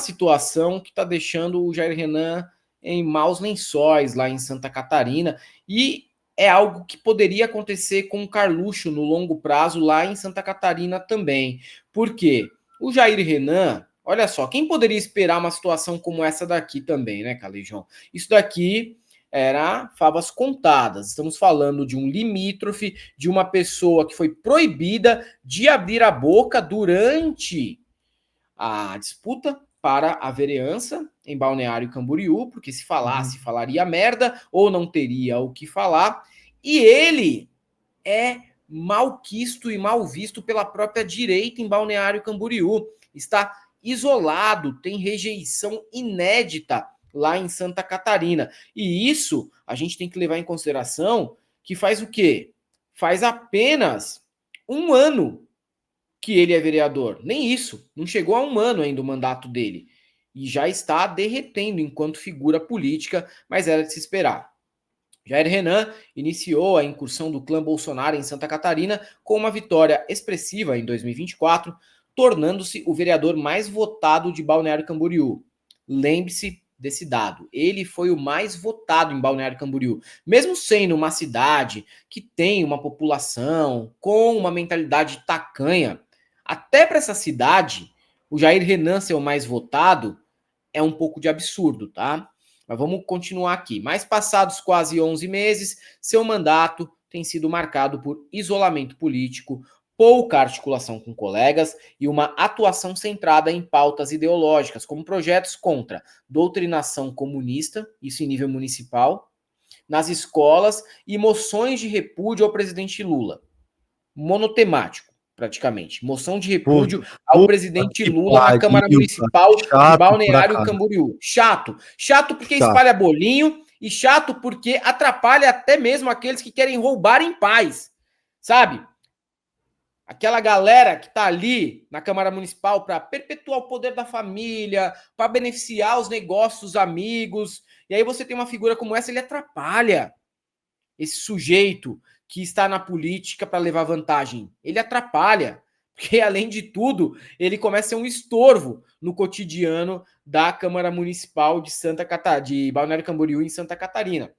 situação que está deixando o Jair Renan em maus lençóis lá em Santa Catarina, e é algo que poderia acontecer com o Carluxo no longo prazo lá em Santa Catarina também. Por quê? O Jair Renan, olha só, quem poderia esperar uma situação como essa daqui também, né, Calejão? Isso daqui era favas contadas. Estamos falando de um limítrofe, de uma pessoa que foi proibida de abrir a boca durante a disputa para a vereança em Balneário Camboriú, porque se falasse, falaria merda, ou não teria o que falar. E ele é malquisto e mal visto pela própria direita em Balneário Camboriú. Está isolado, tem rejeição inédita lá em Santa Catarina. E isso a gente tem que levar em consideração que faz o quê? Faz apenas um ano que ele é vereador. Nem isso. Não chegou a um ano ainda o mandato dele. E já está derretendo enquanto figura política, mas era de se esperar. Jair Renan iniciou a incursão do clã Bolsonaro em Santa Catarina com uma vitória expressiva em 2024, tornando-se o vereador mais votado de Balneário Camboriú. Lembre-se desse dado. Ele foi o mais votado em Balneário Camboriú. Mesmo sendo uma cidade que tem uma população com uma mentalidade tacanha, até para essa cidade, o Jair Renan ser o mais votado é um pouco de absurdo, tá? Mas vamos continuar aqui. Mais passados quase 11 meses, seu mandato tem sido marcado por isolamento político, pouca articulação com colegas e uma atuação centrada em pautas ideológicas, como projetos contra doutrinação comunista, isso em nível municipal, nas escolas e moções de repúdio ao presidente Lula. Monotemático, praticamente. Moção de repúdio ao presidente Lula na Câmara Municipal de Balneário Camboriú. Chato. Chato porque espalha bolinho e chato porque atrapalha até mesmo aqueles que querem roubar em paz. Sabe? Aquela galera que tá ali na Câmara Municipal para perpetuar o poder da família, para beneficiar os negócios dos amigos. E aí você tem uma figura como essa, ele atrapalha esse sujeito que está na política para levar vantagem. Ele atrapalha, porque além de tudo, ele começa a ser um estorvo no cotidiano da Câmara Municipal de Santa Catarina, de Balneário Camboriú em Santa Catarina.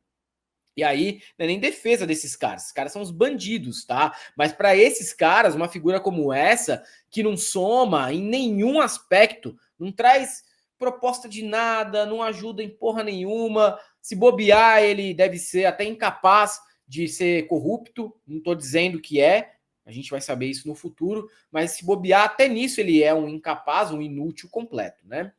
E aí, não é nem defesa desses caras. Esses caras são os bandidos, tá? Mas para esses caras, uma figura como essa, que não soma em nenhum aspecto, não traz proposta de nada, não ajuda em porra nenhuma. Se bobear, ele deve ser até incapaz de ser corrupto. Não estou dizendo que é, a gente vai saber isso no futuro, mas se bobear, até nisso ele é um incapaz, um inútil completo, né?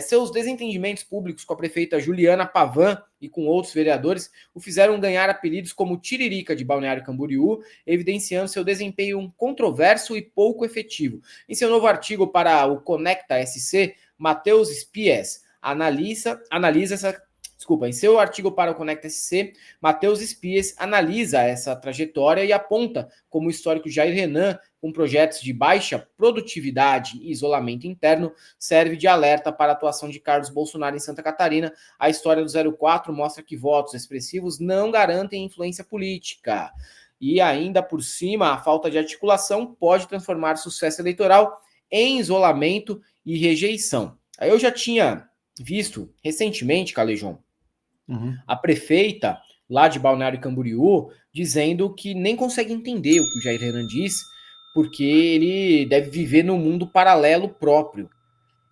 Seus desentendimentos públicos com a prefeita Juliana Pavan e com outros vereadores o fizeram ganhar apelidos como Tiririca de Balneário Camboriú, evidenciando seu desempenho controverso e pouco efetivo. Em seu novo artigo para o Conecta SC, Matheus Spies em seu artigo para o Conecta SC, Matheus Spies analisa essa trajetória e aponta como o histórico Jair Renan, com projetos de baixa produtividade e isolamento interno, serve de alerta para a atuação de Carlos Bolsonaro em Santa Catarina. A história do 04 mostra que votos expressivos não garantem influência política. E ainda por cima, a falta de articulação pode transformar sucesso eleitoral em isolamento e rejeição. Aí eu já tinha visto recentemente, Calejão, a prefeita lá de Balneário Camboriú dizendo que nem consegue entender o que o Jair Renan diz, porque ele deve viver num mundo paralelo próprio.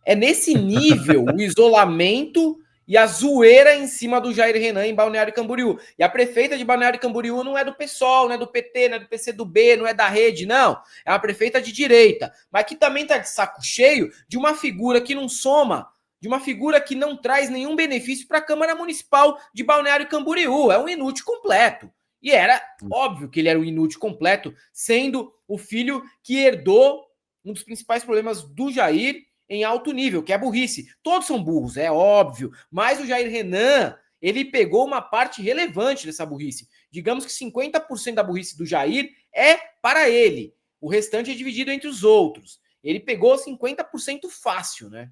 É nesse nível o isolamento e a zoeira em cima do Jair Renan em Balneário Camboriú. E a prefeita de Balneário Camboriú não é do PSOL, não é do PT, não é do PCdoB, não é da rede, não. É uma prefeita de direita, mas que também tá de saco cheio de uma figura que não soma, de uma figura que não traz nenhum benefício para a Câmara Municipal de Balneário Camboriú. É um inútil completo. E era óbvio que ele era um inútil completo, sendo o filho que herdou um dos principais problemas do Jair em alto nível, que é a burrice. Todos são burros, é óbvio, mas o Jair Renan, ele pegou uma parte relevante dessa burrice. Digamos que 50% da burrice do Jair é para ele. O restante é dividido entre os outros. Ele pegou 50% fácil, né?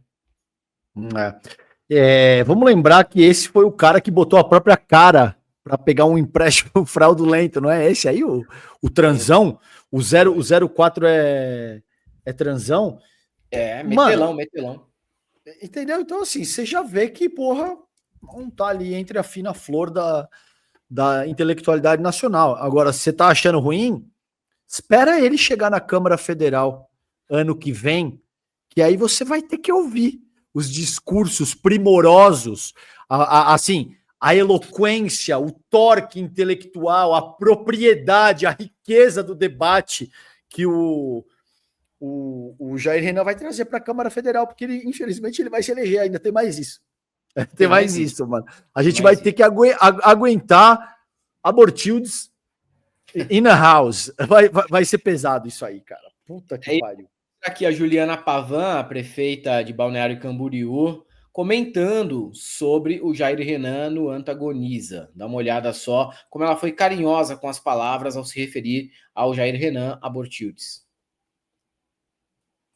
Vamos lembrar que esse foi o cara que botou a própria cara para pegar um empréstimo fraudulento, não é esse aí? O transão? O 04 é transão? Metelão. Entendeu? Então, assim, você já vê que, porra, não tá ali entre a fina flor da intelectualidade nacional. Agora, se você tá achando ruim, espera ele chegar na Câmara Federal ano que vem, que aí você vai ter que ouvir os discursos primorosos, assim, a eloquência, o torque intelectual, a propriedade, a riqueza do debate que o Jair Renan vai trazer para a Câmara Federal, porque ele, infelizmente, ele vai se eleger ainda, tem mais isso. Tem mais isso, mano. A gente vai ter que aguentar abortildes in a house. Vai ser pesado isso aí, cara. Puta que pariu. Aqui a Juliana Pavan, a prefeita de Balneário Camboriú, comentando sobre o Jair Renan no Antagoniza. Dá uma olhada só como ela foi carinhosa com as palavras ao se referir ao Jair Renan Abortildes.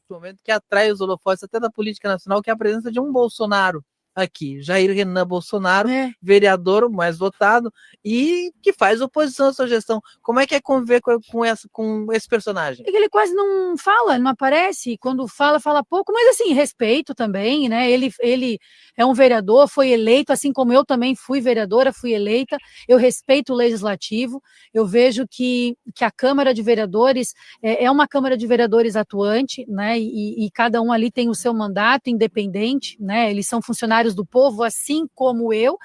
Momento que atrai os holofotes até da política nacional, que é a presença de um Bolsonaro aqui, Jair Renan Bolsonaro, vereador mais votado e que faz oposição à sua gestão. Como é que é conviver com esse personagem? É que ele quase não fala, não aparece, quando fala, fala pouco, mas assim, respeito também, né? Ele é um vereador, foi eleito, assim como eu também fui vereadora, fui eleita, eu respeito o legislativo, eu vejo que a Câmara de Vereadores é uma Câmara de Vereadores atuante, né? E cada um ali tem o seu mandato independente, né? Eles são funcionários do povo, assim como eu,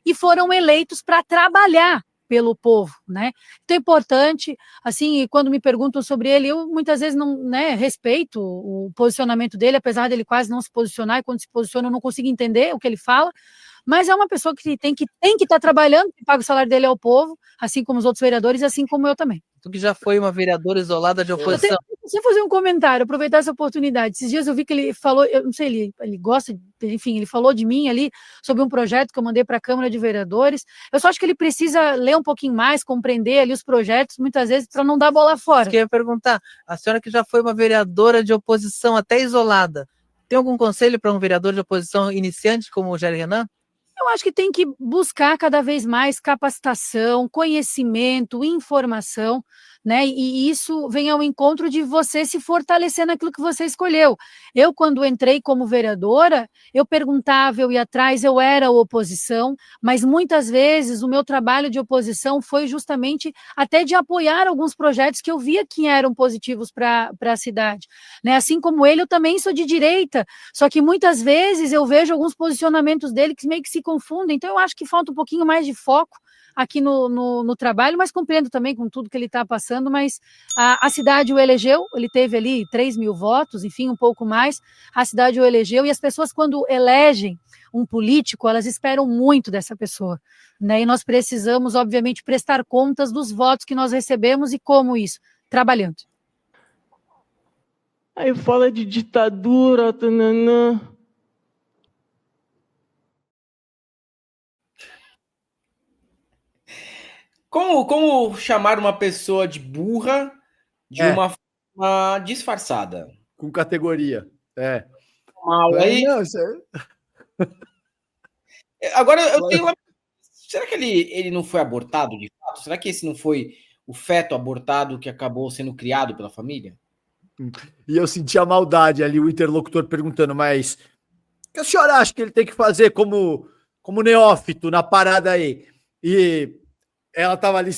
e foram eleitos para trabalhar pelo povo, né? Então é importante, assim, quando me perguntam sobre ele, eu muitas vezes não, né, respeito o posicionamento dele, apesar dele quase não se posicionar, e quando se posiciona eu não consigo entender o que ele fala, mas é uma pessoa que tem que estar trabalhando, que paga o salário dele ao povo, assim como os outros vereadores, assim como eu também. Tu que já foi uma vereadora isolada de oposição. Deixa eu fazer um comentário, aproveitar essa oportunidade. Esses dias eu vi que ele falou, eu não sei, ele gosta, enfim, ele falou de mim ali sobre um projeto que eu mandei para a Câmara de Vereadores. Eu só acho que ele precisa ler um pouquinho mais, compreender ali os projetos, muitas vezes, para não dar bola fora. Isso que eu ia perguntar, a senhora que já foi uma vereadora de oposição, até isolada, tem algum conselho para um vereador de oposição iniciante como o Jair Renan? Eu acho que tem que buscar cada vez mais capacitação, conhecimento, informação, né? E isso vem ao encontro de você se fortalecer naquilo que você escolheu. Eu, quando entrei como vereadora, eu perguntava, eu ia atrás, eu era oposição, mas muitas vezes o meu trabalho de oposição foi justamente até de apoiar alguns projetos que eu via que eram positivos para a cidade, né? Assim como ele, eu também sou de direita, só que muitas vezes eu vejo alguns posicionamentos dele que meio que se confundem, então eu acho que falta um pouquinho mais de foco aqui no trabalho, mas compreendo também com tudo que ele está passando, mas a cidade o elegeu, ele teve ali 3 mil votos, enfim, um pouco mais, a cidade o elegeu, e as pessoas quando elegem um político, elas esperam muito dessa pessoa, né? E nós precisamos, obviamente, prestar contas dos votos que nós recebemos e como isso? Trabalhando. Aí fala de ditadura, tananã. Como chamar uma pessoa de burra de uma forma disfarçada? Com categoria. Aí, agora eu tenho uma... Será que ele não foi abortado de fato? Será que esse não foi o feto abortado que acabou sendo criado pela família? E eu senti a maldade ali, o interlocutor perguntando, mas o que a senhora acha que ele tem que fazer como neófito na parada aí? E ela tava ali,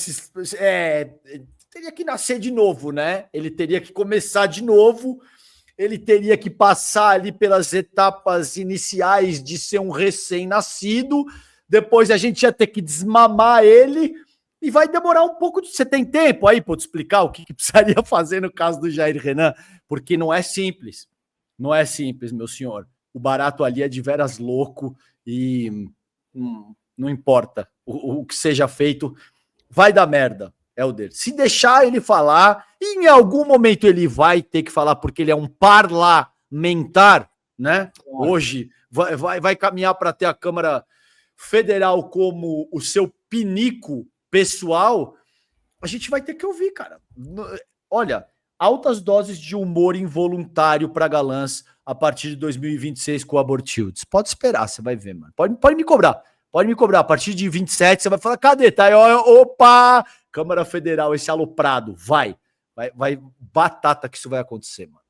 teria que nascer de novo, né? Ele teria que começar de novo, ele teria que passar ali pelas etapas iniciais de ser um recém-nascido, depois a gente ia ter que desmamar ele, e vai demorar um pouco. Você tem tempo aí para te explicar o que precisaria fazer no caso do Jair Renan? Porque não é simples. Não é simples, meu senhor. O barato ali é de veras louco e não importa o que seja feito, vai dar merda, Helder. Se deixar ele falar, em algum momento ele vai ter que falar, porque ele é um parlamentar, né? Hoje vai caminhar para ter a Câmara Federal como o seu pinico pessoal. A gente vai ter que ouvir, cara. Olha, altas doses de humor involuntário para galãs a partir de 2026 com o Abortildes. Pode esperar, você vai ver, mano. Pode me cobrar. Pode me cobrar. A partir de 27, você vai falar, cadê? Tá aí, opa! Câmara Federal, esse aloprado. Vai batata que isso vai acontecer, mano.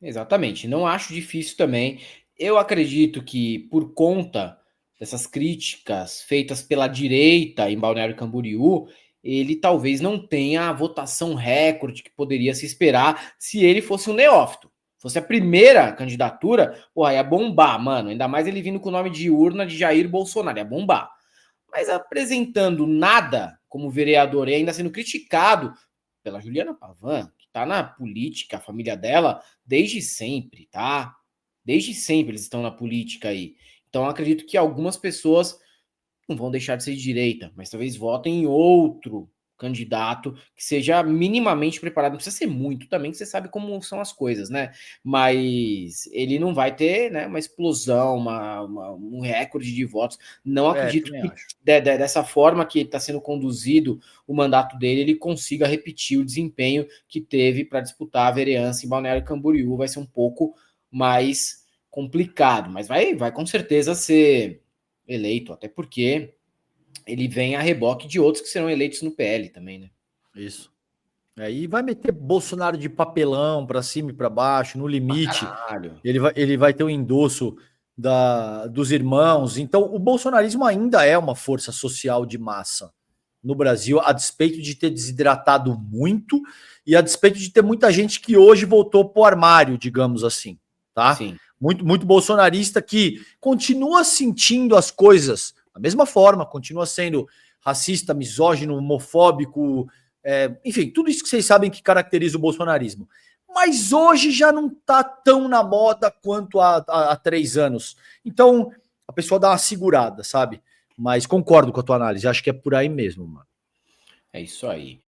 Exatamente. Não acho difícil também eu acredito que por conta dessas críticas feitas pela direita em Balneário Camboriú, ele talvez não tenha a votação recorde que poderia se esperar se ele fosse um neófito. Fosse a primeira candidatura, porra, ia bombar, mano. Ainda mais ele vindo com o nome de urna de Jair Bolsonaro, ia bombar. Mas apresentando nada como vereador e ainda sendo criticado pela Juliana Pavan, que tá na política, a família dela, desde sempre, tá? Desde sempre eles estão na política aí. Então eu acredito que algumas pessoas não vão deixar de ser de direita, mas talvez votem em outro candidato que seja minimamente preparado. Não precisa ser muito também, que você sabe como são as coisas, né? Mas ele não vai ter, né, uma explosão, um recorde de votos. Não acredito que dessa forma que está sendo conduzido o mandato dele, ele consiga repetir o desempenho que teve para disputar a vereança em Balneário Camboriú. Vai ser um pouco mais complicado, mas vai com certeza ser eleito, até porque ele vem a reboque de outros que serão eleitos no PL também, né? Isso. Aí vai meter Bolsonaro de papelão para cima e para baixo, no limite. Ele vai ter o endosso dos irmãos. Então, o bolsonarismo ainda é uma força social de massa no Brasil, a despeito de ter desidratado muito e a despeito de ter muita gente que hoje voltou pro armário, digamos assim, tá? Sim. Muito bolsonarista que continua sentindo as coisas da mesma forma, continua sendo racista, misógino, homofóbico, enfim, tudo isso que vocês sabem que caracteriza o bolsonarismo. Mas hoje já não tá tão na moda quanto há 3 anos. Então, a pessoa dá uma segurada, sabe? Mas concordo com a tua análise, acho que é por aí mesmo, mano. É isso aí.